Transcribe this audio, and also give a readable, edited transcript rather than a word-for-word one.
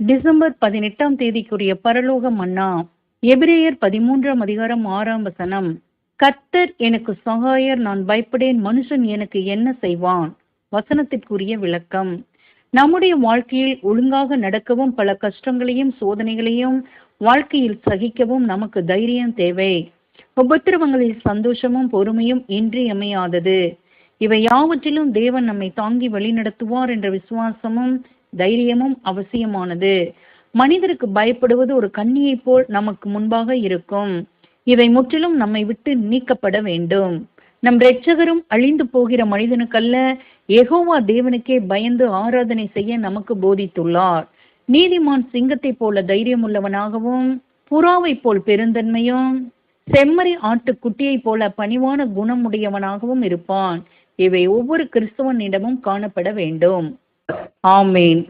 December 18ஆம் தேதிக்குரிய பரலோக மன்னா. எபிரேயர் 13ஆம் அதிகாரம் 6ஆம் வசனம். கர்த்தர் எனக்கு சகாயர், நான் பயப்படேன், மனுஷன் எனக்கு என்ன செய்வான்? வசனத்திற்குரிய விளக்கம். நம்முடைய வாழ்க்கையில் ஒழுங்காக நடக்கவும் பல கஷ்டங்களையும் சோதனைகளையும் வாழ்க்கையில் சகிக்கவும் நமக்கு தைரியம் தேவை. உபத்திரவங்களில் சந்தோஷமும் பொறுமையும் இன்றியமையாதது. இவை யாவற்றிலும் தேவன் நம்மை தாங்கி வழிநடத்துவார் என்ற விசுவாசமும் தைரியமும் அவசியமானது. மனிதருக்கு பயப்படுவது ஒரு கண்ணியை போல் நமக்கு முன்பாக இருக்கும். இவை முற்றிலும் நம்மை விட்டு நீக்கப்பட வேண்டும். நம் இரட்சகரும் அழிந்து போகிற மனிதனுக்கல்ல, யெகோவா தேவனுக்கே பயந்து ஆராதனை செய்ய நமக்கு போதித்துள்ளார். நீதிமான் சிங்கத்தை போல தைரியம் உள்ளவனாகவும், புறாவை போல் பெருந்தன்மையும், செம்மறி ஆட்டுக்குட்டியை போல பணிவான குணமுடையவனாகவும் இருப்பான். இவை ஒவ்வொரு கிறிஸ்தவனிடமும் காணப்பட வேண்டும். ஆமேன்.